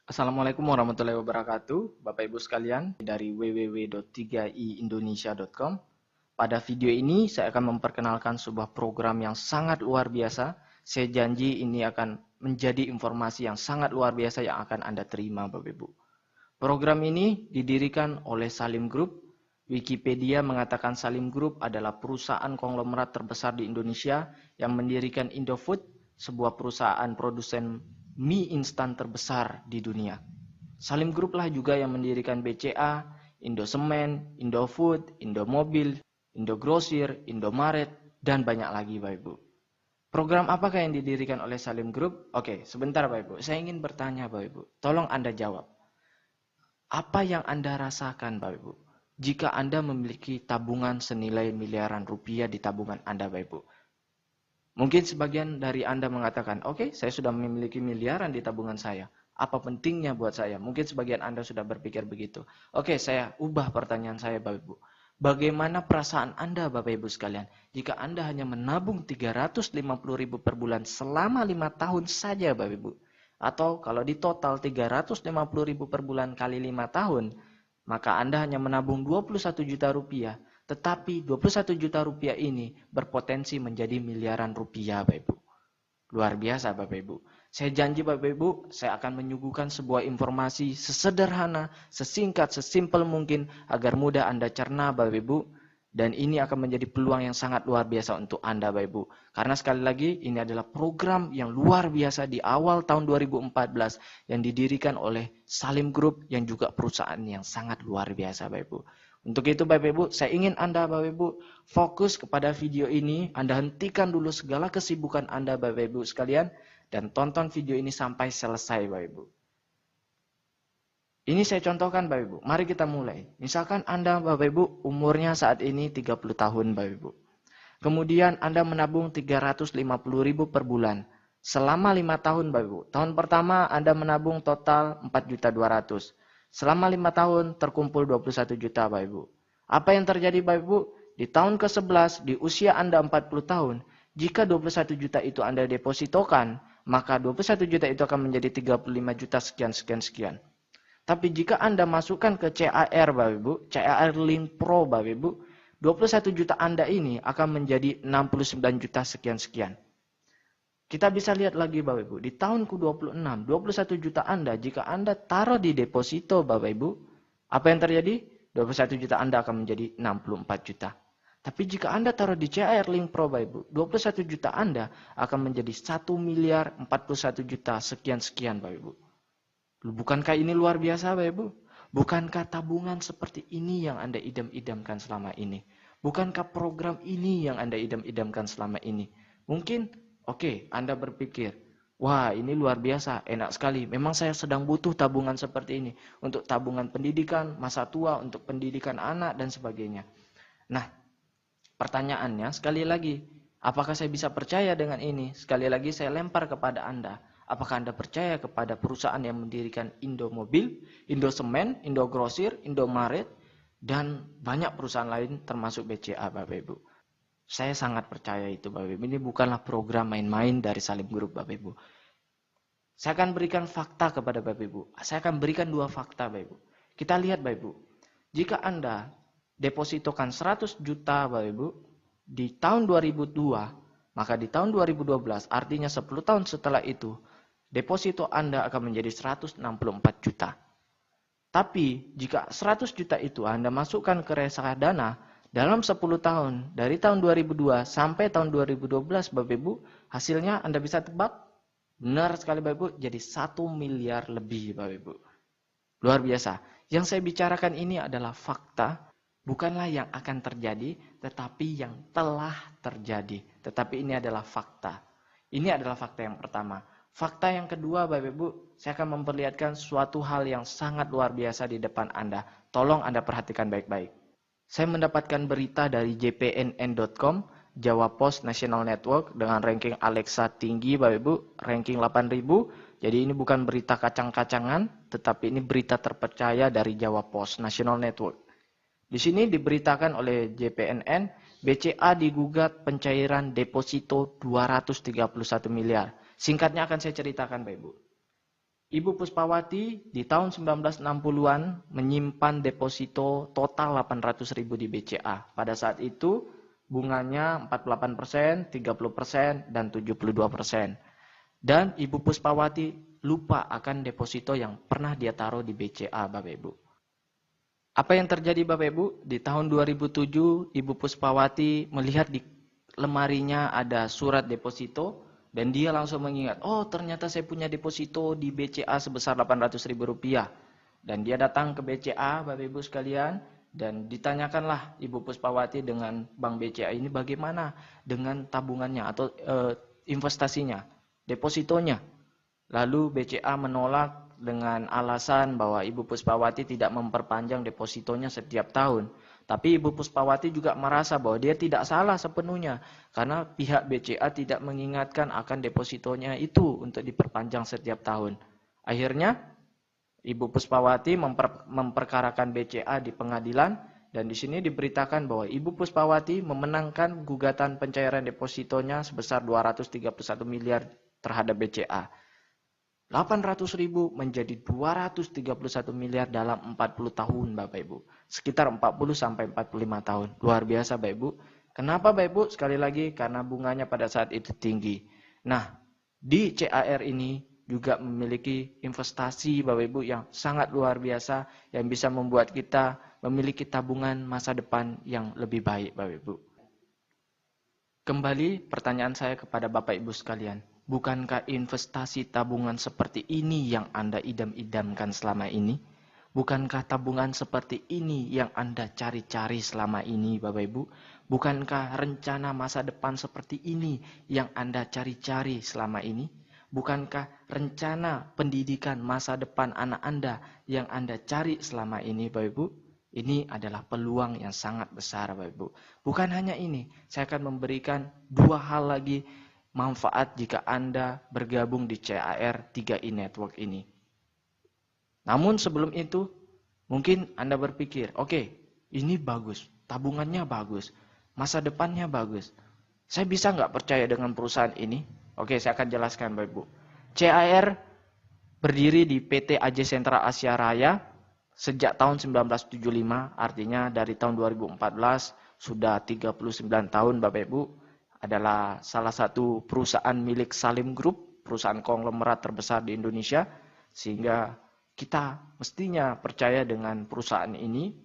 Assalamualaikum warahmatullahi wabarakatuh, Bapak Ibu sekalian dari www.3iindonesia.com. Pada video ini saya akan memperkenalkan sebuah program yang sangat luar biasa. Saya janji ini akan menjadi informasi yang sangat luar biasa yang akan Anda terima, Bapak Ibu. Program ini didirikan oleh Salim Group. Wikipedia mengatakan Salim Group adalah perusahaan konglomerat terbesar di Indonesia yang mendirikan Indofood, sebuah perusahaan produsen mie instan terbesar di dunia. Salim Group lah juga yang mendirikan BCA, Indosemen, Indofood, Indomobil, Indogrosir, Indomaret, dan banyak lagi Bapak Ibu. Program apakah yang didirikan oleh Salim Group? Oke, sebentar Bapak Ibu. Saya ingin bertanya Bapak Ibu. Tolong Anda jawab. Apa yang Anda rasakan Bapak Ibu? Jika Anda memiliki tabungan senilai miliaran rupiah di tabungan Anda Bapak Ibu. Mungkin sebagian dari Anda mengatakan, oke, saya sudah memiliki miliaran di tabungan saya. Apa pentingnya buat saya? Mungkin sebagian Anda sudah berpikir begitu. Oke, saya ubah pertanyaan saya Bapak Ibu. Bagaimana perasaan Anda Bapak Ibu sekalian? Jika Anda hanya menabung 350.000 per bulan selama 5 tahun saja Bapak Ibu. Atau kalau di total 350.000 per bulan kali 5 tahun, maka Anda hanya menabung 21 juta rupiah. Tetapi 21 juta rupiah ini berpotensi menjadi miliaran rupiah Bapak Ibu. Luar biasa Bapak Ibu. Saya janji Bapak Ibu, saya akan menyuguhkan sebuah informasi sesederhana, sesingkat, sesimpel mungkin agar mudah Anda cerna Bapak Ibu. Dan ini akan menjadi peluang yang sangat luar biasa untuk Anda Bapak Ibu. Karena sekali lagi ini adalah program yang luar biasa di awal tahun 2014 yang didirikan oleh Salim Group yang juga perusahaan yang sangat luar biasa Bapak Ibu. Untuk itu Bapak Ibu, saya ingin Anda Bapak Ibu fokus kepada video ini. Anda hentikan dulu segala kesibukan Anda Bapak Ibu sekalian dan tonton video ini sampai selesai Bapak Ibu. Ini saya contohkan Bapak Ibu. Mari kita mulai. Misalkan Anda Bapak Ibu umurnya saat ini 30 tahun Bapak Ibu. Kemudian Anda menabung 350.000 per bulan. Selama 5 tahun Bapak Ibu. Tahun pertama Anda menabung total 4.200.000. Selama 5 tahun terkumpul 21 juta Bapak Ibu. Apa yang terjadi Bapak Ibu? Di tahun ke-11 di usia Anda 40 tahun. Jika 21 juta itu Anda depositokan. Maka 21 juta itu akan menjadi 35 juta sekian. Tapi jika Anda masukkan ke CAR Bapak Ibu, CAR Link Pro Bapak Ibu, 21 juta Anda ini akan menjadi 69 juta sekian. Kita bisa lihat lagi Bapak Ibu, di tahun ke-26, 21 juta Anda, jika Anda taruh di deposito Bapak Ibu, apa yang terjadi? 21 juta Anda akan menjadi 64 juta. Tapi jika Anda taruh di CAR Link Pro Bapak Ibu, 21 juta Anda akan menjadi 1.041 juta sekian Bapak Ibu. Bukankah ini luar biasa Bapak Ibu? Bukankah tabungan seperti ini yang Anda idam-idamkan selama ini? Bukankah program ini yang Anda idam-idamkan selama ini? Mungkin, oke, Anda berpikir, wah ini luar biasa, enak sekali. Memang saya sedang butuh tabungan seperti ini. Untuk tabungan pendidikan, masa tua, untuk pendidikan anak, dan sebagainya. Nah, pertanyaannya sekali lagi, apakah saya bisa percaya dengan ini? Sekali lagi saya lempar kepada Anda. Apakah Anda percaya kepada perusahaan yang mendirikan Indomobil, Indosemen, Indogrosir, Indomaret, dan banyak perusahaan lain termasuk BCA Bapak Ibu? Saya sangat percaya itu Bapak Ibu. Ini bukanlah program main-main dari Salim Group Bapak Ibu. Saya akan berikan fakta kepada Bapak Ibu. Saya akan berikan 2 fakta Bapak Ibu. Kita lihat Bapak Ibu. Jika Anda depositokan 100 juta Bapak Ibu di tahun 2002, maka di tahun 2012 artinya 10 tahun setelah itu deposito Anda akan menjadi 164 juta. Tapi jika 100 juta itu Anda masukkan ke reksadana dalam 10 tahun, dari tahun 2002 sampai tahun 2012 Bapak Ibu, hasilnya Anda bisa tebak? Benar sekali Bapak Ibu, jadi 1 miliar lebih Bapak Ibu. Luar biasa. Yang saya bicarakan ini adalah fakta, bukanlah yang akan terjadi, tetapi yang telah terjadi. Tetapi ini adalah fakta. Ini adalah fakta yang pertama. Fakta yang kedua Bapak Ibu, saya akan memperlihatkan suatu hal yang sangat luar biasa di depan Anda. Tolong Anda perhatikan baik-baik. Saya mendapatkan berita dari jpnn.com, Jawa Post National Network dengan ranking Alexa tinggi Bapak Ibu, ranking 8.000. Jadi ini bukan berita kacang-kacangan, tetapi ini berita terpercaya dari Jawa Post National Network. Di sini diberitakan oleh JPNN, BCA digugat pencairan deposito 231 miliar. Singkatnya akan saya ceritakan Bapak Ibu. Ibu Puspawati di tahun 1960-an menyimpan deposito total 800.000 di BCA. Pada saat itu bunganya 48%, 30%, dan 72%. Dan Ibu Puspawati lupa akan deposito yang pernah dia taruh di BCA, Bapak Ibu. Apa yang terjadi Bapak Ibu? Di tahun 2007, Ibu Puspawati melihat di lemarinya ada surat deposito, dan dia langsung mengingat, oh ternyata saya punya deposito di BCA sebesar 800.000 rupiah. Dan dia datang ke BCA, Bapak Ibu sekalian, dan ditanyakanlah Ibu Puspawati dengan Bank BCA ini bagaimana dengan tabungannya atau investasinya, depositonya. Lalu BCA menolak dengan alasan bahwa Ibu Puspawati tidak memperpanjang depositonya setiap tahun. Tapi Ibu Puspawati juga merasa bahwa dia tidak salah sepenuhnya. Karena pihak BCA tidak mengingatkan akan depositonya itu untuk diperpanjang setiap tahun. Akhirnya Ibu Puspawati memperkarakan BCA di pengadilan. Dan di sini diberitakan bahwa Ibu Puspawati memenangkan gugatan pencairan depositonya sebesar 231 miliar terhadap BCA. 800.000 menjadi 231 miliar dalam 40 tahun Bapak Ibu. Sekitar 40 sampai 45 tahun. Luar biasa Bapak Ibu. Kenapa Bapak Ibu? Sekali lagi karena bunganya pada saat itu tinggi. Nah, di CAR ini juga memiliki investasi Bapak Ibu yang sangat luar biasa yang bisa membuat kita memiliki tabungan masa depan yang lebih baik Bapak Ibu. Kembali pertanyaan saya kepada Bapak Ibu sekalian. Bukankah investasi tabungan seperti ini yang Anda idam-idamkan selama ini? Bukankah tabungan seperti ini yang Anda cari-cari selama ini, Bapak Ibu? Bukankah rencana masa depan seperti ini yang Anda cari-cari selama ini? Bukankah rencana pendidikan masa depan anak Anda yang Anda cari selama ini, Bapak Ibu? Ini adalah peluang yang sangat besar, Bapak Ibu. Bukan hanya ini, saya akan memberikan dua hal lagi manfaat jika Anda bergabung di CAR 3i Network ini. Namun sebelum itu, mungkin Anda berpikir, oke, ini bagus, tabungannya bagus, masa depannya bagus. Saya bisa nggak percaya dengan perusahaan ini? Oke, saya akan jelaskan Bapak Ibu. CAR berdiri di PT AJ Sentra Asia Raya sejak tahun 1975, artinya dari tahun 2014 sudah 39 tahun Bapak Ibu. Adalah salah satu perusahaan milik Salim Group, perusahaan konglomerat terbesar di Indonesia, sehingga kita mestinya percaya dengan perusahaan ini,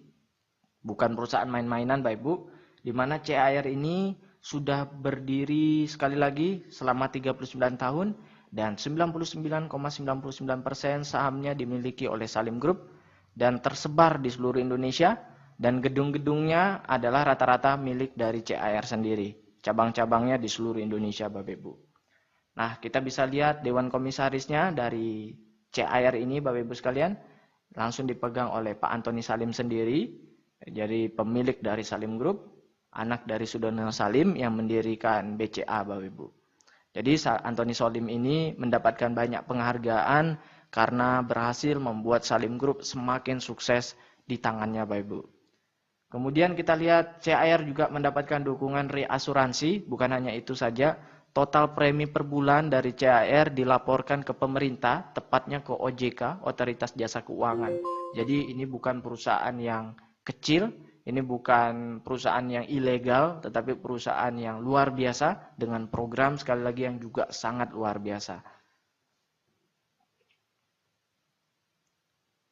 bukan perusahaan main-mainan Bapak Ibu, di mana CAR ini sudah berdiri sekali lagi selama 39 tahun, dan 99,99% sahamnya dimiliki oleh Salim Group, dan tersebar di seluruh Indonesia, dan gedung-gedungnya adalah rata-rata milik dari CAR sendiri. Cabang-cabangnya di seluruh Indonesia Bapak Ibu. Nah, kita bisa lihat Dewan Komisarisnya dari CAR ini Bapak Ibu sekalian. Langsung dipegang oleh Pak Antoni Salim sendiri. Jadi pemilik dari Salim Group. Anak dari Sudono Salim yang mendirikan BCA Bapak Ibu. Jadi Antoni Salim ini mendapatkan banyak penghargaan karena berhasil membuat Salim Group semakin sukses di tangannya Bapak Ibu. Kemudian kita lihat CAR juga mendapatkan dukungan reasuransi, bukan hanya itu saja, total premi per bulan dari CAR dilaporkan ke pemerintah, tepatnya ke OJK, Otoritas Jasa Keuangan. Jadi ini bukan perusahaan yang kecil, ini bukan perusahaan yang ilegal, tetapi perusahaan yang luar biasa dengan program sekali lagi yang juga sangat luar biasa.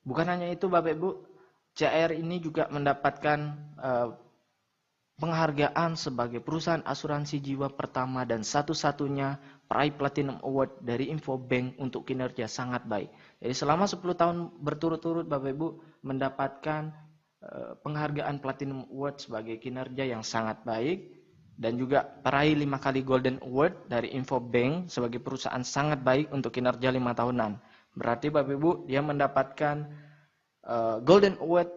Bukan hanya itu Bapak Ibu, CAR ini juga mendapatkan penghargaan sebagai perusahaan asuransi jiwa pertama dan satu-satunya peraih Platinum Award dari Infobank untuk kinerja sangat baik. Jadi selama 10 tahun berturut-turut Bapak Ibu mendapatkan penghargaan Platinum Award sebagai kinerja yang sangat baik, dan juga peraih 5 kali Golden Award dari Infobank sebagai perusahaan sangat baik untuk kinerja 5 tahunan. Berarti Bapak Ibu dia mendapatkan Golden Award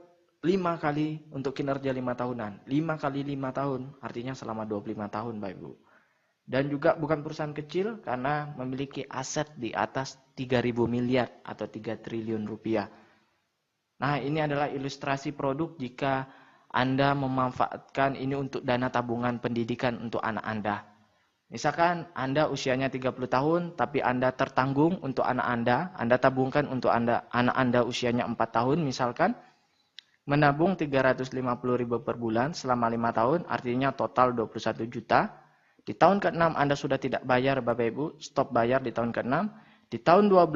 5 kali untuk kinerja 5 tahunan. 5 kali 5 tahun artinya selama 25 tahun Bapak Ibu. Dan juga bukan perusahaan kecil karena memiliki aset di atas 3.000 miliar atau 3 triliun rupiah. Nah, ini adalah ilustrasi produk jika Anda memanfaatkan ini untuk dana tabungan pendidikan untuk anak Anda. Misalkan Anda usianya 30 tahun, tapi Anda tertanggung untuk anak Anda tabungkan untuk anak Anda usianya 4 tahun misalkan, menabung 350.000 per bulan selama 5 tahun, artinya total 21 juta. Di tahun ke-6 Anda sudah tidak bayar Bapak Ibu, stop bayar di tahun ke-6. Di tahun 12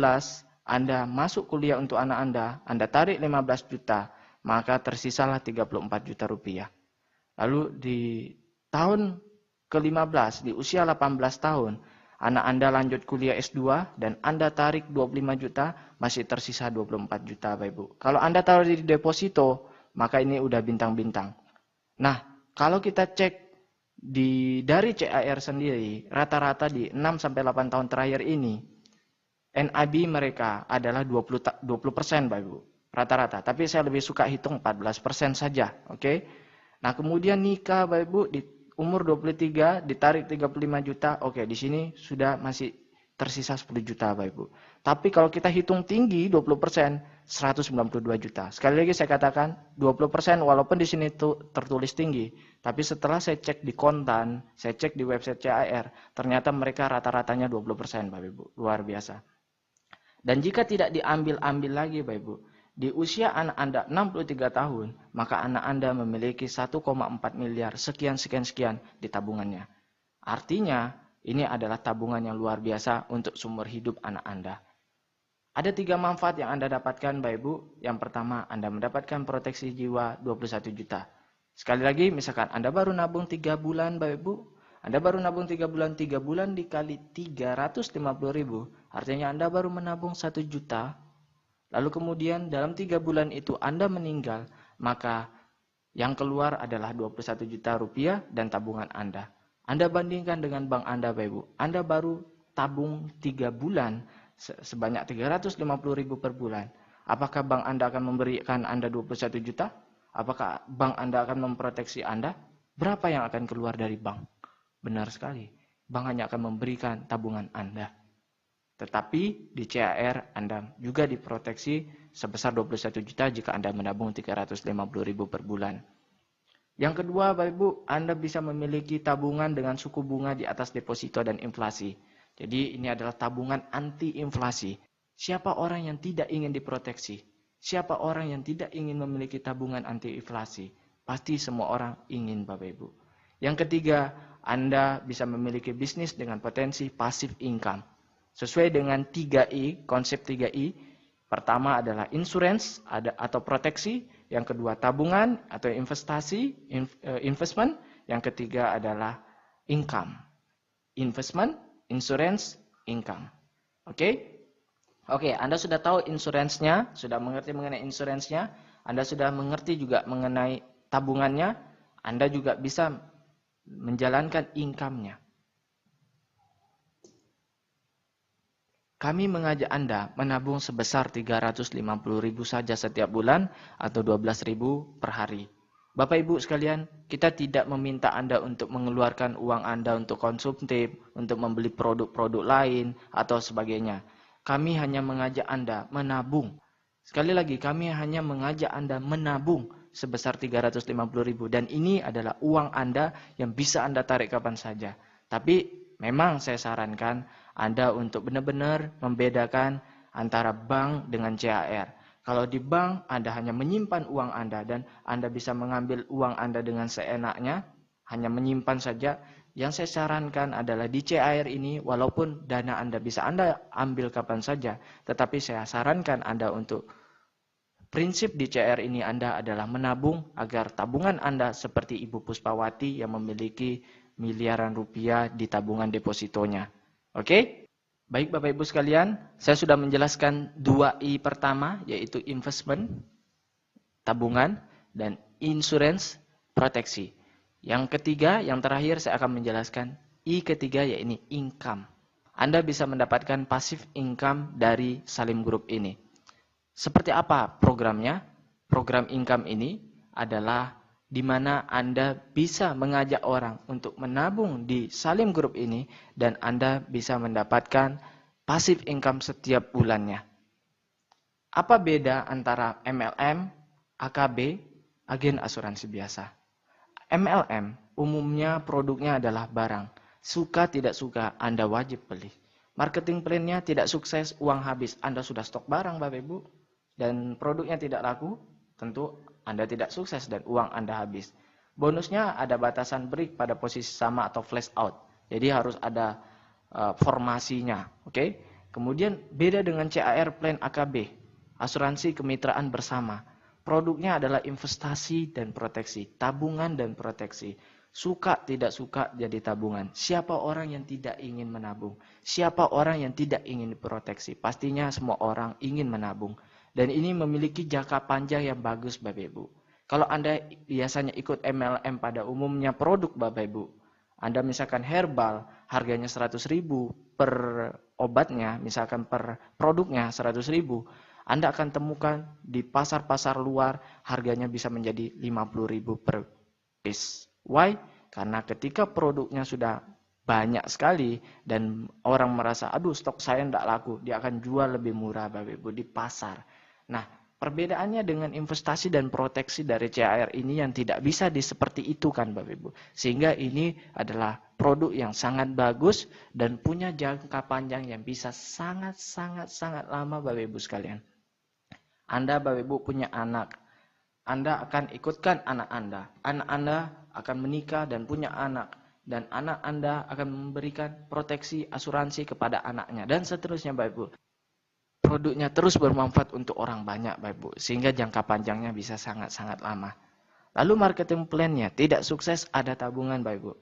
Anda masuk kuliah untuk anak Anda tarik 15 juta, maka tersisalah 34 juta rupiah. Lalu di tahun ke-15, di usia 18 tahun, anak Anda lanjut kuliah S2 dan Anda tarik 25 juta, masih tersisa 24 juta Bapak Ibu. Kalau Anda taruh di deposito, maka ini udah bintang-bintang. Nah, kalau kita cek dari CAR sendiri, rata-rata di 6-8 tahun terakhir ini, NAB mereka adalah 20% Bapak Ibu. Rata-rata. Tapi saya lebih suka hitung 14% saja. Oke? Nah, kemudian nikah Bapak Ibu di umur 23 ditarik 35 juta. Oke, di sini sudah masih tersisa 10 juta Bapak Ibu. Tapi kalau kita hitung tinggi 20%, 192 juta. Sekali lagi saya katakan 20% walaupun di sini tertulis tinggi, tapi setelah saya cek di kontan, saya cek di website CAR, ternyata mereka rata-ratanya 20% Bapak Ibu. Luar biasa. Dan jika tidak diambil-ambil lagi Bapak Ibu, di usia anak Anda 63 tahun, maka anak Anda memiliki 1,4 miliar sekian di tabungannya. Artinya, ini adalah tabungan yang luar biasa untuk sumber hidup anak Anda. Ada 3 manfaat yang Anda dapatkan Bapak Ibu. Yang pertama, Anda mendapatkan proteksi jiwa 21 juta. Sekali lagi, misalkan Anda baru nabung 3 bulan Bapak Ibu, Anda baru nabung 3 bulan dikali 350.000, artinya Anda baru menabung 1 juta. Lalu kemudian dalam 3 bulan itu Anda meninggal, maka yang keluar adalah 21 juta rupiah dan tabungan Anda. Anda bandingkan dengan bank Anda Bapak Ibu. Anda baru tabung 3 bulan sebanyak 350.000 per bulan. Apakah bank Anda akan memberikan Anda 21 juta? Apakah bank Anda akan memproteksi Anda? Berapa yang akan keluar dari bank? Benar sekali. Bank hanya akan memberikan tabungan Anda. Tetapi di CAR Anda juga diproteksi sebesar 21 juta jika Anda menabung 350.000 per bulan. Yang kedua, Bapak Ibu, Anda bisa memiliki tabungan dengan suku bunga di atas deposito dan inflasi. Jadi ini adalah tabungan anti inflasi. Siapa orang yang tidak ingin diproteksi? Siapa orang yang tidak ingin memiliki tabungan anti inflasi? Pasti semua orang ingin Bapak Ibu. Yang ketiga, Anda bisa memiliki bisnis dengan potensi passive income. Sesuai dengan 3I, konsep 3I, pertama adalah insurance atau proteksi, yang kedua tabungan atau investasi, investment, yang ketiga adalah income. Investment, insurance, income. Oke? Oke, Anda sudah tahu insurance-nya, sudah mengerti mengenai insurance-nya, Anda sudah mengerti juga mengenai tabungannya, Anda juga bisa menjalankan income-nya. Kami mengajak Anda menabung sebesar 350.000 saja setiap bulan atau 12.000 per hari. Bapak Ibu sekalian, kita tidak meminta Anda untuk mengeluarkan uang Anda untuk konsumtif, untuk membeli produk-produk lain atau sebagainya. Kami hanya mengajak Anda menabung. Sekali lagi, kami hanya mengajak Anda menabung sebesar 350.000 dan ini adalah uang Anda yang bisa Anda tarik kapan saja. Tapi memang saya sarankan Anda untuk benar-benar membedakan antara bank dengan CAR. Kalau di bank Anda hanya menyimpan uang Anda dan Anda bisa mengambil uang Anda dengan seenaknya, hanya menyimpan saja. Yang saya sarankan adalah di CAR ini walaupun dana Anda bisa Anda ambil kapan saja, tetapi saya sarankan Anda untuk prinsip di CAR ini Anda adalah menabung agar tabungan Anda seperti Ibu Puspawati yang memiliki miliaran rupiah di tabungan depositonya. Oke? Baik Bapak Ibu sekalian, saya sudah menjelaskan 2I pertama yaitu investment, tabungan, dan insurance, proteksi. Yang ketiga, yang terakhir saya akan menjelaskan I ketiga yaitu income. Anda bisa mendapatkan passive income dari Salim Group ini. Seperti apa programnya? Program income ini adalah di mana Anda bisa mengajak orang untuk menabung di Salim Group ini dan Anda bisa mendapatkan passive income setiap bulannya. Apa beda antara MLM, AKB, agen asuransi biasa? MLM umumnya produknya adalah barang. Suka tidak suka, Anda wajib beli. Marketing plan-nya tidak sukses, uang habis, Anda sudah stok barang Bapak Ibu, dan produknya tidak laku, tentu Anda tidak sukses dan uang Anda habis. Bonusnya ada batasan break pada posisi sama atau flash out. Jadi harus ada formasinya, oke? Kemudian beda dengan CAR plan AKB, asuransi kemitraan bersama. Produknya adalah investasi dan proteksi, tabungan dan proteksi. Suka tidak suka jadi tabungan. Siapa orang yang tidak ingin menabung? Siapa orang yang tidak ingin diproteksi? Pastinya semua orang ingin menabung. Dan ini memiliki jangka panjang yang bagus Bapak Ibu. Kalau Anda biasanya ikut MLM pada umumnya produk Bapak Ibu, Anda misalkan herbal, harganya 100.000 per obatnya, misalkan per produknya 100.000, Anda akan temukan di pasar-pasar luar harganya bisa menjadi 50.000 per piece. Why? Karena ketika produknya sudah banyak sekali dan orang merasa, aduh stok saya tidak laku, dia akan jual lebih murah Bapak Ibu di pasar. Nah, perbedaannya dengan investasi dan proteksi dari CAR ini yang tidak bisa seperti itu kan Bapak Ibu. Sehingga ini adalah produk yang sangat bagus dan punya jangka panjang yang bisa sangat lama Bapak Ibu sekalian. Anda Bapak Ibu punya anak, Anda akan ikutkan anak Anda. Anak Anda akan menikah dan punya anak. Dan anak Anda akan memberikan proteksi asuransi kepada anaknya. Dan seterusnya Bapak Ibu. Produknya terus bermanfaat untuk orang banyak Bapak Ibu. Sehingga jangka panjangnya bisa sangat lama. Lalu marketing plan-nya tidak sukses, ada tabungan Bapak Ibu.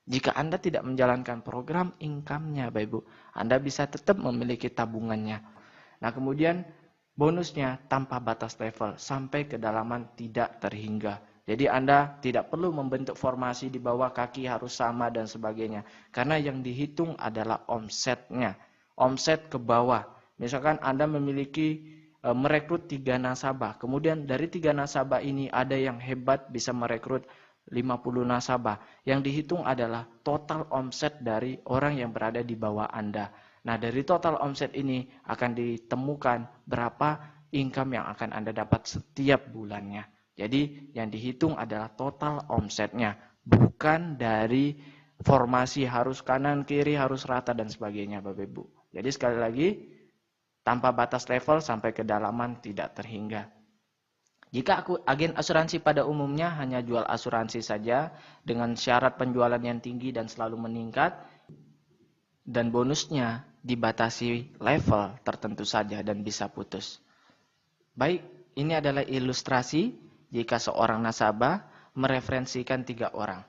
Jika Anda tidak menjalankan program income-nya Bapak Ibu, Anda bisa tetap memiliki tabungannya. Nah kemudian bonusnya tanpa batas level sampai kedalaman tidak terhingga. Jadi Anda tidak perlu membentuk formasi di bawah kaki harus sama dan sebagainya. Karena yang dihitung adalah omsetnya. Omset ke bawah. Misalkan Anda memiliki merekrut 3 nasabah. Kemudian dari 3 nasabah ini ada yang hebat bisa merekrut 50 nasabah. Yang dihitung adalah total omset dari orang yang berada di bawah Anda. Nah dari total omset ini akan ditemukan berapa income yang akan Anda dapat setiap bulannya. Jadi yang dihitung adalah total omsetnya, bukan dari formasi harus kanan, kiri, harus rata dan sebagainya Bapak Ibu. Jadi sekali lagi, tanpa batas level sampai kedalaman tidak terhingga. Jika agen asuransi pada umumnya hanya jual asuransi saja dengan syarat penjualan yang tinggi dan selalu meningkat, dan bonusnya dibatasi level tertentu saja dan bisa putus. Baik, ini adalah ilustrasi jika seorang nasabah mereferensikan 3 orang.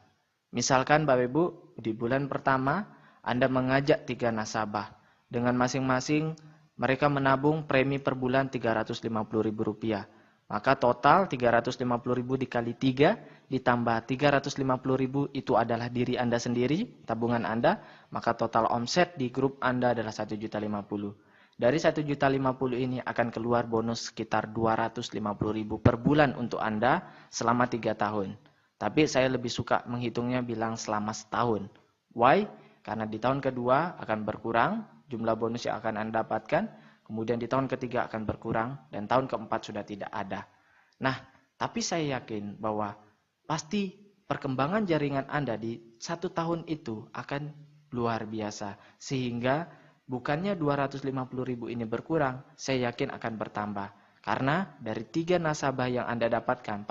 Misalkan Bapak Ibu, di bulan pertama Anda mengajak 3 nasabah. Dengan masing-masing mereka menabung premi per bulan Rp350.000. Maka total Rp350.000 dikali 3 ditambah Rp350.000 itu adalah diri Anda sendiri, tabungan Anda. Maka total omset di grup Anda adalah Rp1.050.000. Dari Rp1.050.000 ini akan keluar bonus sekitar Rp250.000 per bulan untuk Anda selama 3 tahun. Tapi saya lebih suka menghitungnya bilang selama setahun. Why? Karena di tahun kedua akan berkurang jumlah bonus yang akan Anda dapatkan. Kemudian di tahun ketiga akan berkurang dan tahun keempat sudah tidak ada. Nah, tapi saya yakin bahwa pasti perkembangan jaringan Anda di 1 tahun itu akan luar biasa. Sehingga bukannya Rp250.000 ini berkurang, saya yakin akan bertambah. Karena dari 3 nasabah yang Anda dapatkan,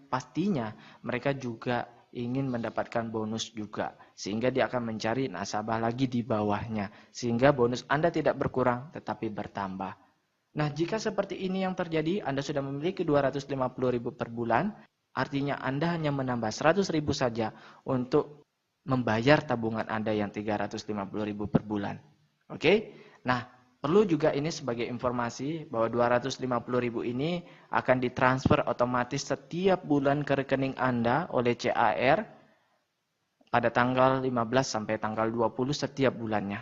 pastinya mereka juga ingin mendapatkan bonus juga. Sehingga dia akan mencari nasabah lagi di bawahnya. Sehingga bonus Anda tidak berkurang tetapi bertambah. Nah jika seperti ini yang terjadi, Anda sudah memiliki Rp250.000 per bulan. Artinya Anda hanya menambah Rp100.000 saja untuk membayar tabungan Anda yang Rp350.000 per bulan. Oke? Nah perlu juga ini sebagai informasi bahwa Rp250.000 ini akan ditransfer otomatis setiap bulan ke rekening Anda oleh CAR pada tanggal 15 sampai tanggal 20 setiap bulannya.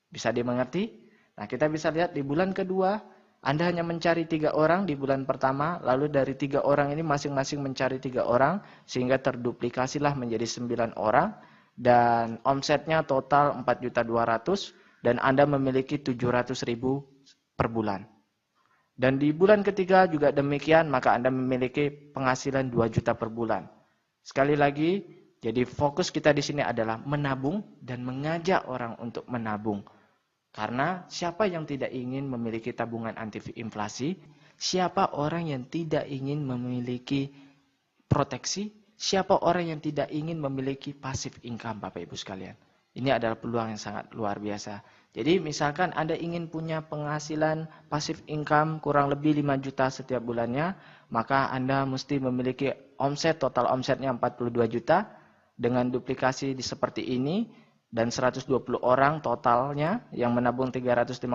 Bisa dimengerti? Nah kita bisa lihat di bulan kedua Anda hanya mencari 3 orang di bulan pertama, lalu dari 3 orang ini masing-masing mencari 3 orang sehingga terduplikasilah menjadi 9 orang dan omsetnya total 4.200.000. Dan Anda memiliki 700.000 per bulan. Dan di bulan ketiga juga demikian, maka Anda memiliki penghasilan 2 juta per bulan. Sekali lagi, Jadi fokus kita di sini adalah menabung dan mengajak orang untuk menabung. Karena siapa yang tidak ingin memiliki tabungan anti inflasi? Siapa orang yang tidak ingin memiliki proteksi? Siapa orang yang tidak ingin memiliki passive income, Bapak Ibu sekalian? Ini adalah peluang yang sangat luar biasa. Jadi misalkan Anda ingin punya penghasilan passive income kurang lebih 5 juta setiap bulannya, maka Anda mesti memiliki omset, total omsetnya 42 juta. Dengan duplikasi seperti ini dan 120 orang totalnya yang menabung 350.000,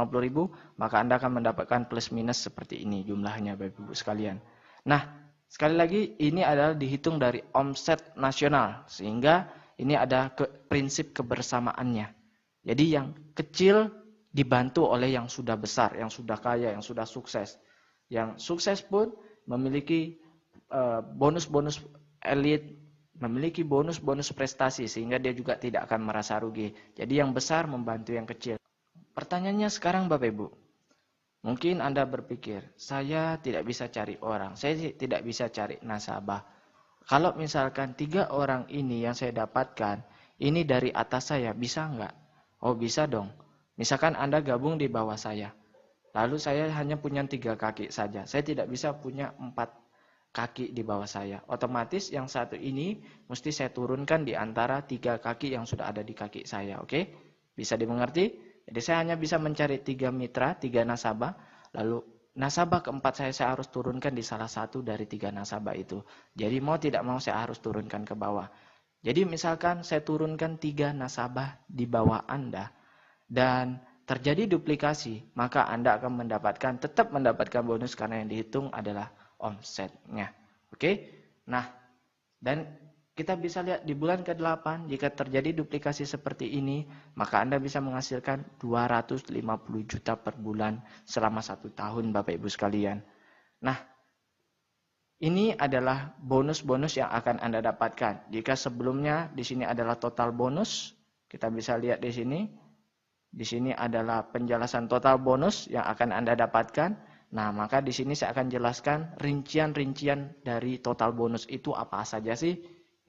maka Anda akan mendapatkan plus minus seperti ini jumlahnya Bapak Ibu sekalian. Nah, sekali lagi ini adalah dihitung dari omset nasional sehingga ini ada prinsip kebersamaannya. Jadi yang kecil dibantu oleh yang sudah besar, yang sudah kaya, yang sudah sukses. Yang sukses pun memiliki bonus-bonus elit, memiliki bonus-bonus prestasi sehingga dia juga tidak akan merasa rugi. Jadi yang besar membantu yang kecil. Pertanyaannya sekarang Bapak Ibu. Mungkin Anda berpikir, saya tidak bisa cari orang, saya tidak bisa cari nasabah. Kalau misalkan 3 orang ini yang saya dapatkan, ini dari atas saya, bisa nggak? Oh bisa dong. Misalkan Anda gabung di bawah saya. Lalu saya hanya punya 3 kaki saja. Saya tidak bisa punya 4 kaki di bawah saya. Otomatis yang satu ini mesti saya turunkan di antara 3 kaki yang sudah ada di kaki saya. Oke? Bisa dimengerti? Jadi saya hanya bisa mencari 3 mitra, 3 nasabah. Lalu nasabah keempat saya harus turunkan di salah satu dari 3 nasabah itu. Jadi mau tidak mau saya harus turunkan ke bawah. Jadi misalkan saya turunkan 3 nasabah di bawah Anda. Dan terjadi duplikasi, maka Anda akan tetap mendapatkan bonus karena yang dihitung adalah omsetnya. Oke? Nah, dan kita bisa lihat di bulan ke-8 jika terjadi duplikasi seperti ini, maka Anda bisa menghasilkan 250 juta per bulan selama 1 tahun Bapak Ibu sekalian. Nah, ini adalah bonus-bonus yang akan Anda dapatkan. Jika sebelumnya di sini adalah total bonus, kita bisa lihat di sini. Di sini adalah penjelasan total bonus yang akan Anda dapatkan. Nah, maka di sini saya akan jelaskan rincian-rincian dari total bonus itu apa saja sih.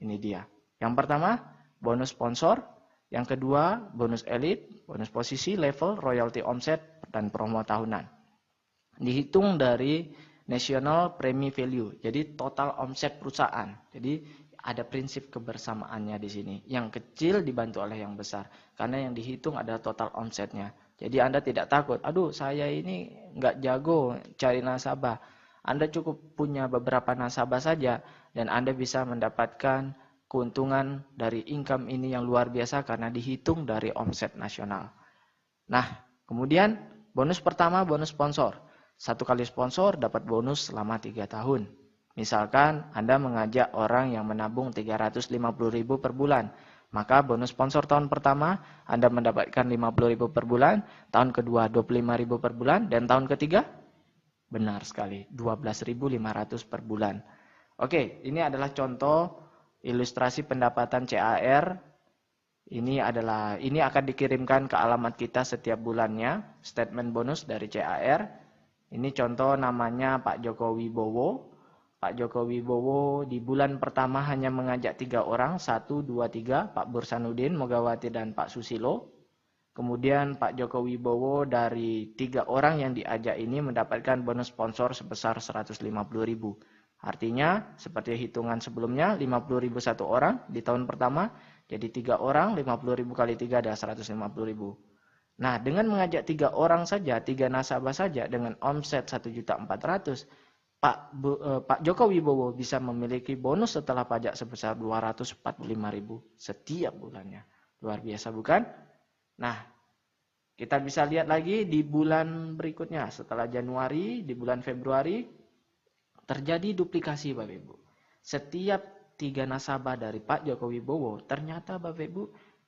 Ini dia. Yang pertama, bonus sponsor. Yang kedua, bonus elit, bonus posisi, level, royalty omset, dan promo tahunan. Dihitung dari national premi value. Jadi total omset perusahaan. Jadi ada prinsip kebersamaannya di sini. Yang kecil dibantu oleh yang besar. Karena yang dihitung adalah total omsetnya. Jadi Anda tidak takut, aduh saya ini nggak jago cari nasabah. Anda cukup punya beberapa nasabah saja dan Anda bisa mendapatkan keuntungan dari income ini yang luar biasa karena dihitung dari omset nasional. Nah, kemudian bonus pertama bonus sponsor. 1 kali sponsor dapat bonus selama 3 tahun. Misalkan Anda mengajak orang yang menabung 350.000 per bulan. Maka bonus sponsor tahun pertama Anda mendapatkan 50.000 per bulan, tahun kedua 25.000 per bulan, dan tahun ketiga benar sekali 12.500 per bulan. Oke, ini adalah contoh ilustrasi pendapatan CAR. Ini akan dikirimkan ke alamat kita setiap bulannya, statement bonus dari CAR. Ini contoh namanya Pak Joko Wibowo. Pak Joko Wibowo di bulan pertama hanya mengajak 3 orang, 1, 2, 3, Pak Bursanuddin, Mogawati, dan Pak Susilo. Kemudian Pak Joko Wibowo dari 3 orang yang diajak ini mendapatkan bonus sponsor sebesar 150.000. Artinya, seperti hitungan sebelumnya, 50.000 1 orang di tahun pertama, jadi 3 orang, 50.000 kali 3 adalah 150.000. Nah, dengan mengajak 3 orang saja, 3 nasabah saja, dengan omset 1.400.000, Pak Joko Wibowo bisa memiliki bonus setelah pajak sebesar 245.000 setiap bulannya. Luar biasa bukan? Nah, kita bisa lihat lagi di bulan berikutnya. Setelah Januari, di bulan Februari, terjadi duplikasi Bapak Ibu. Setiap 3 nasabah dari Pak Joko Wibowo, ternyata Bapak Ibu,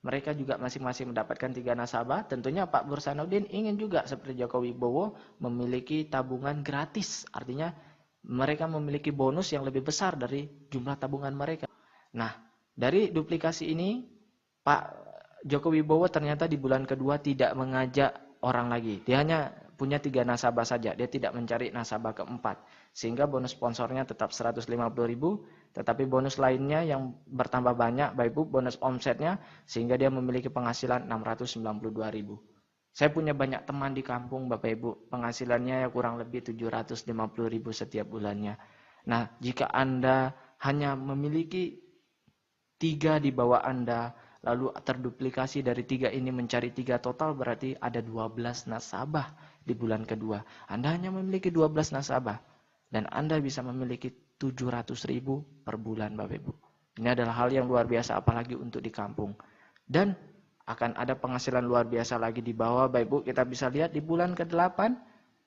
mereka juga masing-masing mendapatkan 3 nasabah. Tentunya Pak Bursanuddin ingin juga seperti Joko Wibowo memiliki tabungan gratis. Artinya, mereka memiliki bonus yang lebih besar dari jumlah tabungan mereka. Nah, dari duplikasi ini, Pak Joko Wibowo ternyata di bulan kedua tidak mengajak orang lagi. Dia hanya punya 3 nasabah saja, dia tidak mencari nasabah keempat. Sehingga bonus sponsornya tetap 150.000, tetapi bonus lainnya yang bertambah banyak, Bapak Ibu, bonus omsetnya, sehingga dia memiliki penghasilan 692.000. Saya punya banyak teman di kampung, Bapak Ibu, penghasilannya kurang lebih 750.000 setiap bulannya. Nah, jika Anda hanya memiliki 3 di bawah Anda, lalu terduplikasi dari 3 ini mencari 3 total, berarti ada 12 nasabah di bulan kedua. Anda hanya memiliki 12 nasabah. Dan Anda bisa memiliki 700.000 per bulan, Bapak Ibu. Ini adalah hal yang luar biasa, apalagi untuk di kampung. Dan akan ada penghasilan luar biasa lagi di bawah, Bapak Ibu. Kita bisa lihat di bulan ke-8,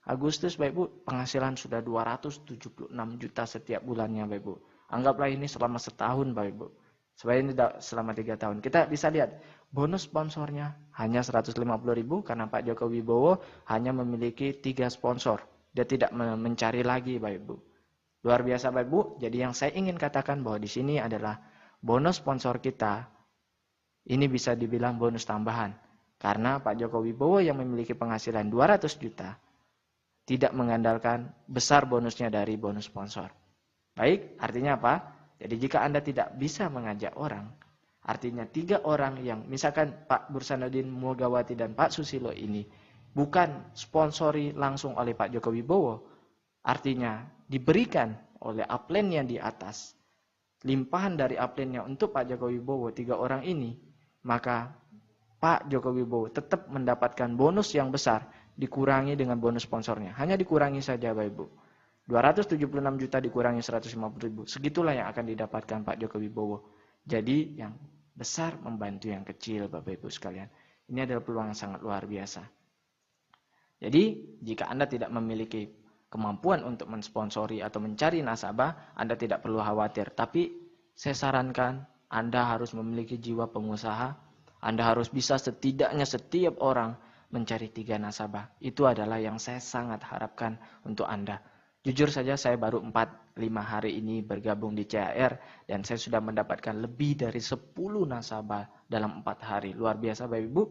Agustus, Bapak Ibu, penghasilan sudah 276 juta setiap bulannya, Bapak Ibu. Anggaplah ini selama setahun, Bapak Ibu. Sebenarnya ini selama 3 tahun. Kita bisa lihat bonus sponsornya hanya 150.000 karena Pak Joko Wibowo hanya memiliki 3 sponsor. Dia tidak mencari lagi, Bapak Ibu. Luar biasa, Bapak Ibu. Jadi yang saya ingin katakan bahwa di sini adalah bonus sponsor kita ini bisa dibilang bonus tambahan. Karena Pak Joko Wibowo yang memiliki penghasilan 200 juta tidak mengandalkan besar bonusnya dari bonus sponsor. Baik, artinya apa? Jadi jika Anda tidak bisa mengajak orang, artinya 3 orang yang misalkan Pak Bursanuddin Mulyawati dan Pak Susilo ini bukan sponsori langsung oleh Pak Joko Wibowo, artinya diberikan oleh upline yang di atas, limpahan dari upline-nya untuk Pak Joko Wibowo, 3 orang ini, maka Pak Joko Wibowo tetap mendapatkan bonus yang besar, dikurangi dengan bonus sponsornya. Hanya dikurangi saja, Bapak Ibu. 276 juta dikurangi 150.000. Segitulah yang akan didapatkan Pak Joko Wibowo. Jadi yang besar membantu yang kecil, Bapak Ibu sekalian. Ini adalah peluang yang sangat luar biasa. Jadi jika Anda tidak memiliki kemampuan untuk mensponsori atau mencari nasabah, Anda tidak perlu khawatir. Tapi saya sarankan Anda harus memiliki jiwa pengusaha. Anda harus bisa setidaknya setiap orang mencari 3 nasabah. Itu adalah yang saya sangat harapkan untuk Anda. Jujur saja saya baru 4-5 hari ini bergabung di CAR dan saya sudah mendapatkan lebih dari 10 nasabah dalam 4 hari. Luar biasa, Bapak Ibu.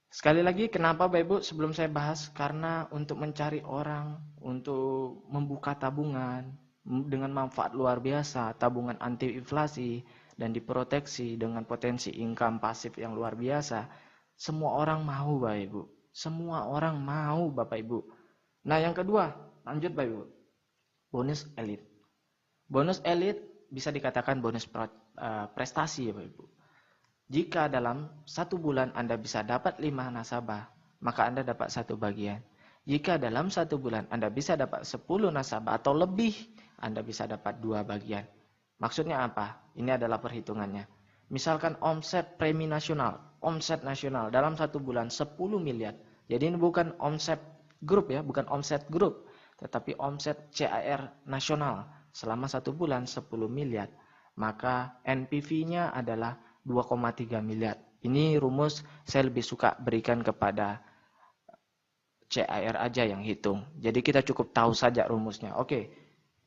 Sekali lagi, kenapa Bapak Ibu sebelum saya bahas? Karena untuk mencari orang, untuk membuka tabungan dengan manfaat luar biasa, tabungan anti inflasi dan diproteksi dengan potensi income pasif yang luar biasa. Semua orang mau, Bapak Ibu. Semua orang mau, Bapak Ibu. Nah, yang kedua, lanjut Bapak Ibu. Bonus elit. Bonus elit bisa dikatakan bonus prestasi ya Bapak Ibu. Jika dalam 1 bulan Anda bisa dapat 5 nasabah, maka Anda dapat 1 bagian. Jika dalam 1 bulan Anda bisa dapat 10 nasabah atau lebih, Anda bisa dapat 2 bagian. Maksudnya apa? Ini adalah perhitungannya. Misalkan omset premi nasional, omset nasional dalam 1 bulan 10 miliar. Jadi ini bukan omset grup ya, bukan omset grup. Tetapi omset CAR nasional selama 1 bulan 10 miliar, maka NPV-nya adalah 2,3 miliar. Ini rumus saya lebih suka berikan kepada CAR aja yang hitung. Jadi kita cukup tahu saja rumusnya. Oke,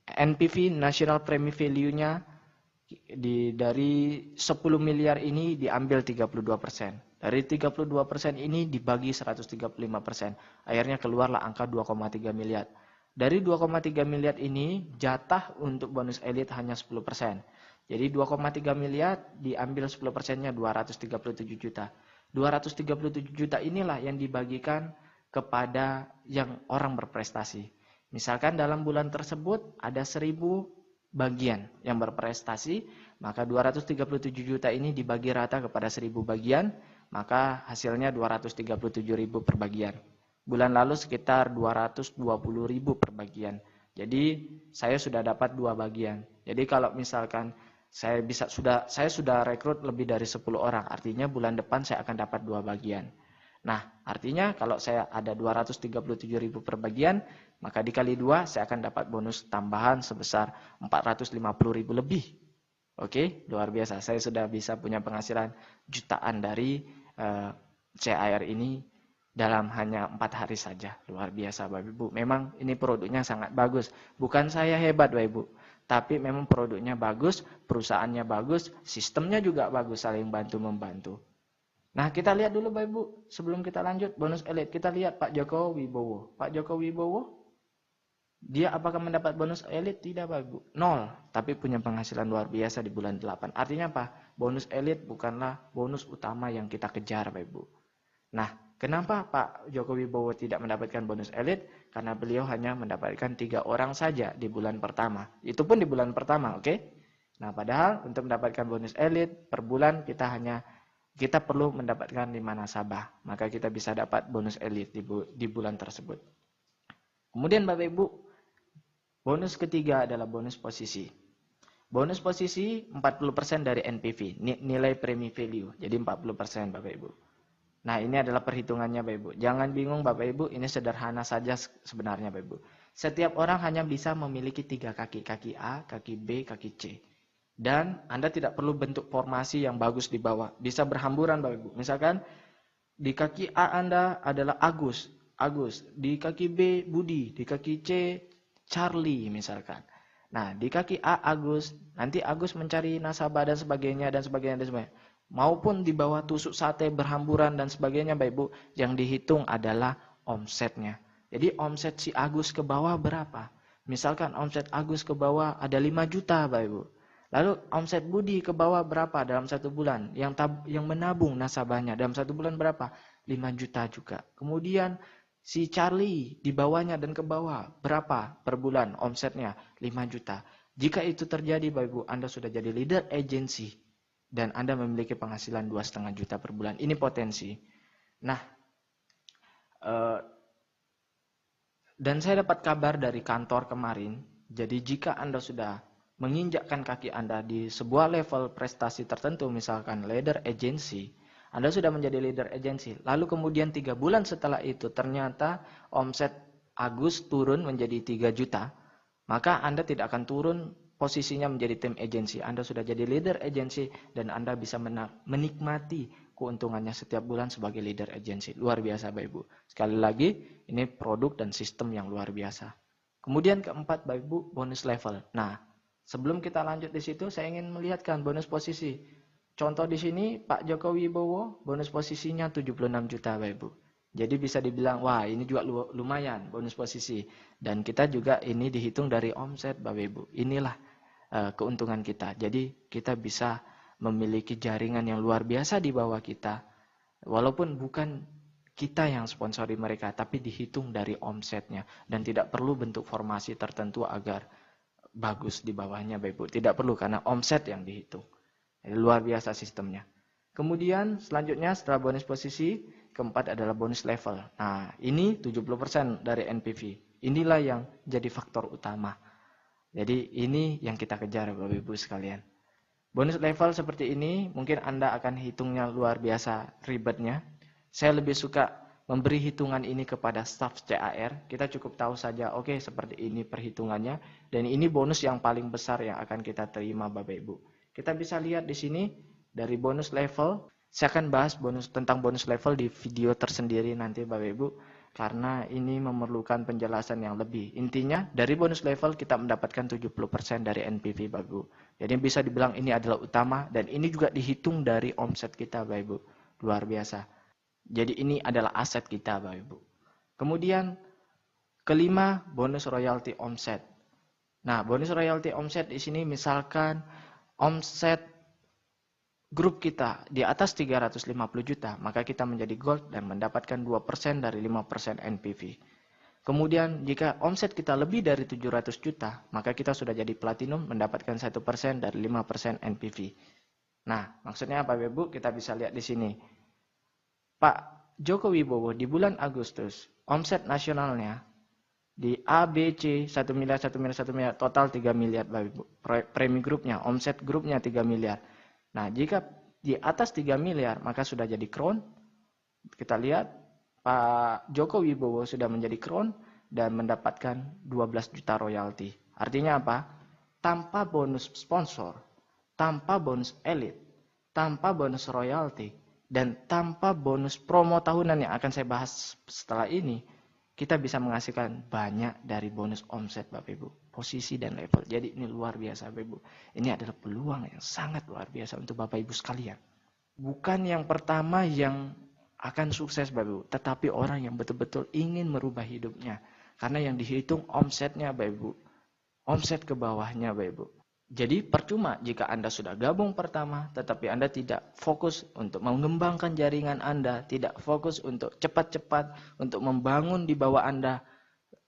NPV National Premi Value-nya dari 10 miliar ini diambil 32%. Dari 32% ini dibagi 135%. Akhirnya keluarlah angka 2,3 miliar. Dari 2,3 miliar ini jatah untuk bonus elit hanya 10%. Jadi 2,3 miliar diambil 10%-nya 237 juta. 237 juta inilah yang dibagikan kepada yang orang berprestasi. Misalkan dalam bulan tersebut ada 1.000 bagian yang berprestasi, maka 237 juta ini dibagi rata kepada 1.000 bagian, maka hasilnya 237.000 per bagian. Bulan lalu sekitar 220.000 per bagian. Jadi saya sudah dapat 2 bagian. Jadi kalau misalkan saya sudah rekrut lebih dari 10 orang, artinya bulan depan saya akan dapat 2 bagian. Nah, artinya kalau saya ada 237.000 per bagian, maka dikali 2 saya akan dapat bonus tambahan sebesar 450.000 lebih. Oke, luar biasa. Saya sudah bisa punya penghasilan jutaan dari CAR ini dalam hanya 4 hari saja. Luar biasa Bapak Ibu. Memang ini produknya sangat bagus. Bukan saya hebat Bapak Ibu. Tapi memang produknya bagus, perusahaannya bagus, sistemnya juga bagus, saling bantu-membantu. Nah, kita lihat dulu Bapak Ibu, sebelum kita lanjut bonus elit, kita lihat Pak Joko Wibowo. Pak Joko Wibowo, dia apakah mendapat bonus elit? Tidak Bapak Ibu, 0. Tapi punya penghasilan luar biasa di bulan 8. Artinya apa? Bonus elit bukanlah bonus utama yang kita kejar Bapak Ibu. Nah, kenapa Pak Joko Wibowo tidak mendapatkan bonus elit? Karena beliau hanya mendapatkan 3 orang saja di bulan pertama. Itu pun di bulan pertama, oke? Nah, padahal untuk mendapatkan bonus elit per bulan kita perlu mendapatkan 5 nasabah. Maka kita bisa dapat bonus elit di bulan tersebut. Kemudian Bapak Ibu, bonus ketiga adalah bonus posisi. Bonus posisi 40% dari NPV, nilai premi value. Jadi 40% Bapak Ibu. Nah, ini adalah perhitungannya Bapak Ibu. Jangan bingung Bapak Ibu, ini sederhana saja sebenarnya Bapak Ibu. Setiap orang hanya bisa memiliki 3 kaki. Kaki A, kaki B, kaki C. Dan Anda tidak perlu bentuk formasi yang bagus di bawah. Bisa berhamburan Bapak Ibu. Misalkan di kaki A Anda adalah Agus. Di kaki B Budi. Di kaki C Charlie misalkan. Nah, di kaki A Agus. Nanti Agus mencari nasabah dan sebagainya. Maupun di bawah tusuk sate berhamburan dan sebagainya Bapak Ibu. Yang dihitung adalah omsetnya. Jadi omset si Agus ke bawah berapa? Misalkan omset Agus ke bawah ada 5 juta Bapak Ibu. Lalu omset Budi ke bawah berapa dalam 1 bulan? Yang menabung nasabahnya dalam 1 bulan berapa? 5 juta juga. Kemudian si Charlie di bawahnya dan ke bawah berapa per bulan omsetnya? 5 juta. Jika itu terjadi Bapak Ibu, Anda sudah jadi leader agency dan Anda memiliki penghasilan 2,5 juta per bulan. Ini potensi. Nah, dan saya dapat kabar dari kantor kemarin. Jadi jika Anda sudah menginjakkan kaki Anda di sebuah level prestasi tertentu, misalkan leader agency, Anda sudah menjadi leader agency, lalu kemudian 3 bulan setelah itu ternyata omset Agus turun menjadi 3 juta, maka Anda tidak akan turun posisinya menjadi tim agency. Anda sudah jadi leader agency dan Anda bisa menikmati keuntungannya setiap bulan sebagai leader agency. Luar biasa Bapak Ibu. Sekali lagi, ini produk dan sistem yang luar biasa. Kemudian keempat Bapak Ibu, bonus level. Nah, sebelum kita lanjut di situ, saya ingin melihatkan bonus posisi. Contoh di sini, Pak Joko Wibowo, bonus posisinya 76 juta Bapak Ibu. Jadi bisa dibilang, wah ini juga lumayan bonus posisi. Dan kita juga ini dihitung dari omset Bapak Ibu. Inilah keuntungan kita. Jadi kita bisa memiliki jaringan yang luar biasa di bawah kita. Walaupun bukan kita yang sponsori mereka, tapi dihitung dari omsetnya. Dan tidak perlu bentuk formasi tertentu agar bagus di bawahnya Bapak Ibu. Tidak perlu karena omset yang dihitung. Jadi, luar biasa sistemnya. Kemudian selanjutnya setelah bonus posisi, keempat adalah bonus level. Nah, ini 70% dari NPV. Inilah yang jadi faktor utama. Jadi ini yang kita kejar Bapak Ibu sekalian. Bonus level seperti ini mungkin Anda akan hitungnya luar biasa ribetnya. Saya lebih suka memberi hitungan ini kepada staf CAR. Kita cukup tahu saja, oke, seperti ini perhitungannya. Dan ini bonus yang paling besar yang akan kita terima Bapak Ibu. Kita bisa lihat di sini dari bonus level. Saya akan bahas tentang bonus level di video tersendiri nanti Bapak Ibu. Karena ini memerlukan penjelasan yang lebih. Intinya dari bonus level kita mendapatkan 70% dari NPV Bapak Ibu. Jadi bisa dibilang ini adalah utama dan ini juga dihitung dari omset kita Bapak Ibu. Luar biasa. Jadi ini adalah aset kita Bapak Ibu. Kemudian kelima, bonus royalti omset. Nah, bonus royalti omset di sini misalkan omset grup kita di atas 350 juta, maka kita menjadi gold dan mendapatkan 2% dari 5% NPV. Kemudian jika omset kita lebih dari 700 juta, maka kita sudah jadi platinum mendapatkan 1% dari 5% NPV. Nah, maksudnya apa Bapak Ibu? Kita bisa lihat di sini. Pak Joko Wibowo di bulan Agustus, omset nasionalnya di A, B, C, 1 miliar, total 3 miliar Bapak Ibu. Premi grupnya, omset grupnya 3 miliar. Nah, jika di atas 3 miliar, maka sudah jadi crown. Kita lihat, Pak Joko Wibowo sudah menjadi crown dan mendapatkan 12 juta royalti. Artinya apa? Tanpa bonus sponsor, tanpa bonus elit, tanpa bonus royalti, dan tanpa bonus promo tahunan yang akan saya bahas setelah ini, kita bisa menghasilkan banyak dari bonus omset Bapak Ibu, posisi dan level. Jadi ini luar biasa Bapak Ibu. Ini adalah peluang yang sangat luar biasa untuk Bapak Ibu sekalian. bukan yang pertama yang akan sukses Bapak Ibu, tetapi orang yang betul-betul ingin merubah hidupnya. Karena yang dihitung omsetnya Bapak Ibu, omset ke bawahnya Bapak Ibu. Jadi percuma jika Anda sudah gabung pertama, tetapi Anda tidak fokus untuk mengembangkan jaringan Anda, tidak fokus untuk cepat-cepat untuk membangun di bawah Anda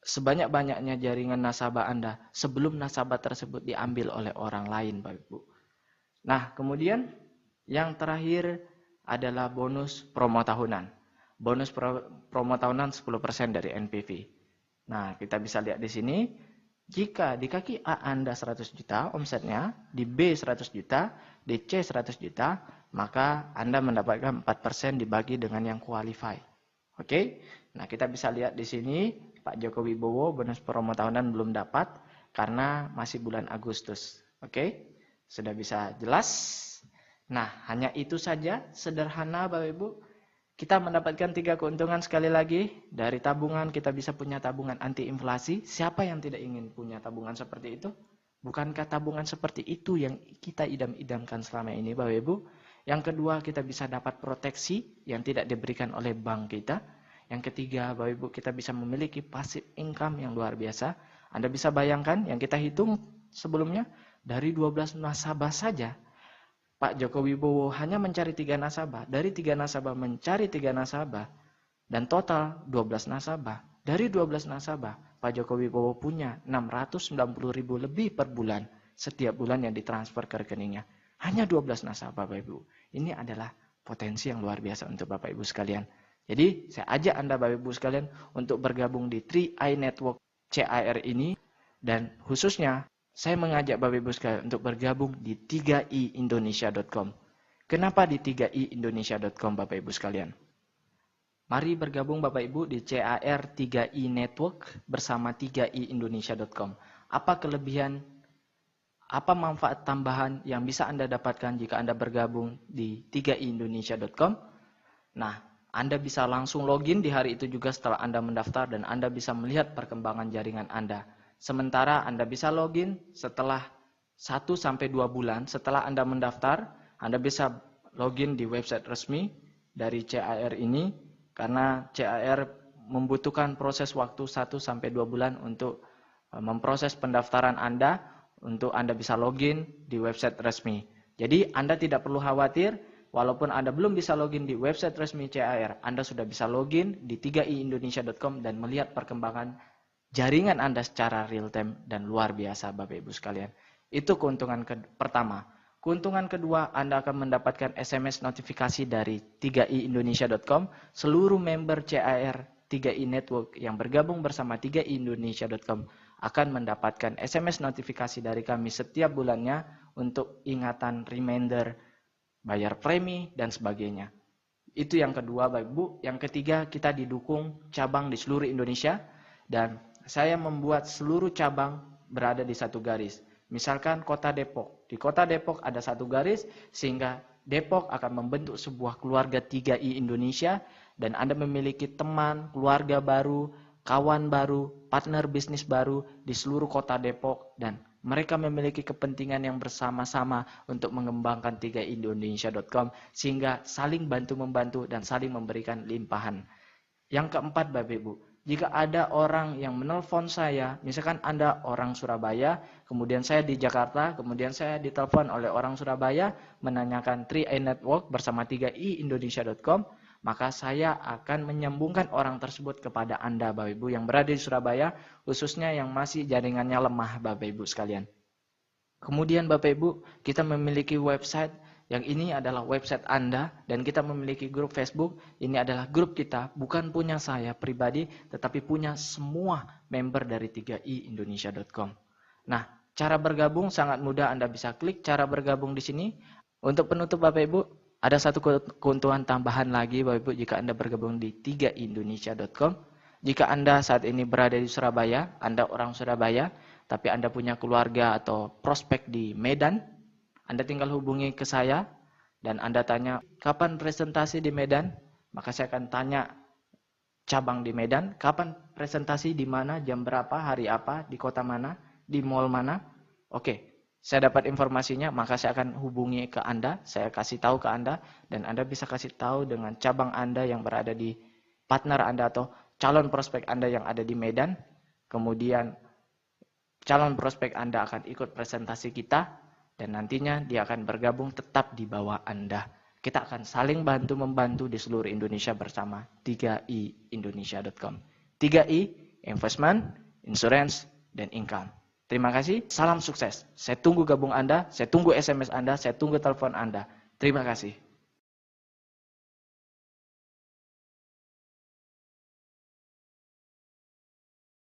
sebanyak-banyaknya jaringan nasabah Anda sebelum nasabah tersebut diambil oleh orang lain Bapak Ibu. Nah, kemudian yang terakhir adalah bonus promo tahunan. Bonus promo tahunan 10% dari NPV. Nah, kita bisa lihat di sini. Jika di kaki A Anda 100 juta omsetnya, di B 100 juta, di C 100 juta, maka Anda mendapatkan 4% dibagi dengan yang qualify. Oke? Nah, kita bisa lihat di sini Pak Joko Wibowo bonus promo tahunan belum dapat karena masih bulan Agustus. Oke? Sudah bisa jelas? Nah, hanya itu saja, sederhana Bapak Ibu. Kita mendapatkan 3 keuntungan sekali lagi. Dari tabungan kita bisa punya tabungan anti inflasi. Siapa yang tidak ingin punya tabungan seperti itu? Bukankah tabungan seperti itu yang kita idam-idamkan selama ini Bapak Ibu? Yang kedua, kita bisa dapat proteksi yang tidak diberikan oleh bank kita. Yang ketiga, Bapak Ibu, kita bisa memiliki passive income yang luar biasa. Anda bisa bayangkan yang kita hitung sebelumnya, dari 12 nasabah saja, Pak Joko Wibowo hanya mencari 3 nasabah. Dari 3 nasabah mencari 3 nasabah. Dan total 12 nasabah. Dari 12 nasabah, Pak Joko Wibowo punya 690.000 lebih per bulan. Setiap bulan yang ditransfer ke rekeningnya. Hanya 12 nasabah Bapak Ibu. Ini adalah potensi yang luar biasa untuk Bapak Ibu sekalian. Jadi saya ajak Anda Bapak Ibu sekalian untuk bergabung di 3i Network CAR ini. Dan khususnya saya mengajak Bapak Ibu sekalian untuk bergabung di 3iindonesia.com. Kenapa di 3iindonesia.com Bapak Ibu sekalian? Mari bergabung Bapak Ibu di CAR 3i Network bersama 3iindonesia.com. Apa kelebihan, apa manfaat tambahan yang bisa Anda dapatkan jika Anda bergabung di 3iindonesia.com? Nah, Anda bisa langsung login di hari itu juga setelah Anda mendaftar dan Anda bisa melihat perkembangan jaringan Anda. Sementara Anda bisa login setelah 1-2 bulan setelah Anda mendaftar, Anda bisa login di website resmi dari CAR ini karena CAR membutuhkan proses waktu 1-2 bulan untuk memproses pendaftaran Anda untuk Anda bisa login di website resmi. Jadi Anda tidak perlu khawatir, walaupun Anda belum bisa login di website resmi CAR, Anda sudah bisa login di 3iindonesia.com dan melihat perkembangan jaringan Anda secara real time dan luar biasa Bapak Ibu sekalian. Itu keuntungan pertama. Keuntungan kedua, Anda akan mendapatkan SMS notifikasi dari 3iindonesia.com. Seluruh member CAR 3i Network yang bergabung bersama 3iindonesia.com akan mendapatkan SMS notifikasi dari kami setiap bulannya untuk ingatan, reminder, bayar premi, dan sebagainya. Itu yang kedua Bapak Ibu. Yang ketiga, kita didukung cabang di seluruh Indonesia dan saya membuat seluruh cabang berada di satu garis. Misalkan kota Depok. Di kota Depok ada satu garis sehingga Depok akan membentuk sebuah keluarga 3i Indonesia dan Anda memiliki teman, keluarga baru, kawan baru, partner bisnis baru di seluruh kota Depok dan mereka memiliki kepentingan yang bersama-sama untuk mengembangkan 3iindonesia.com sehingga saling bantu-membantu dan saling memberikan limpahan. Yang keempat Bapak Ibu, jika ada orang yang menelpon saya, misalkan Anda orang Surabaya, kemudian saya di Jakarta, kemudian saya ditelepon oleh orang Surabaya menanyakan 3i Network bersama 3iindonesia.com, maka saya akan menyambungkan orang tersebut kepada Anda Bapak Ibu yang berada di Surabaya, khususnya yang masih jaringannya lemah Bapak Ibu sekalian. Kemudian Bapak Ibu, kita memiliki website yang ini adalah website Anda dan kita memiliki grup Facebook. Ini adalah grup kita, bukan punya saya pribadi, tetapi punya semua member dari 3iindonesia.com. Nah, cara bergabung sangat mudah. Anda bisa klik cara bergabung di sini. Untuk penutup Bapak Ibu, ada satu keuntungan tambahan lagi Bapak Ibu jika Anda bergabung di 3iindonesia.com. Jika Anda saat ini berada di Surabaya, Anda orang Surabaya, tapi Anda punya keluarga atau prospek di Medan, Anda tinggal hubungi ke saya dan Anda tanya, kapan presentasi di Medan? Maka saya akan tanya cabang di Medan, kapan presentasi di mana, jam berapa, hari apa, di kota mana, di mall mana? Oke, saya dapat informasinya, maka saya akan hubungi ke Anda, saya kasih tahu ke Anda, dan Anda bisa kasih tahu dengan cabang Anda yang berada di partner Anda atau calon prospek Anda yang ada di Medan. Kemudian calon prospek Anda akan ikut presentasi kita, dan nantinya dia akan bergabung tetap di bawah Anda. Kita akan saling bantu-membantu di seluruh Indonesia bersama 3iindonesia.com. 3I, investment, insurance, dan income. Terima kasih, salam sukses. Saya tunggu gabung Anda, saya tunggu SMS Anda, saya tunggu telepon Anda. Terima kasih.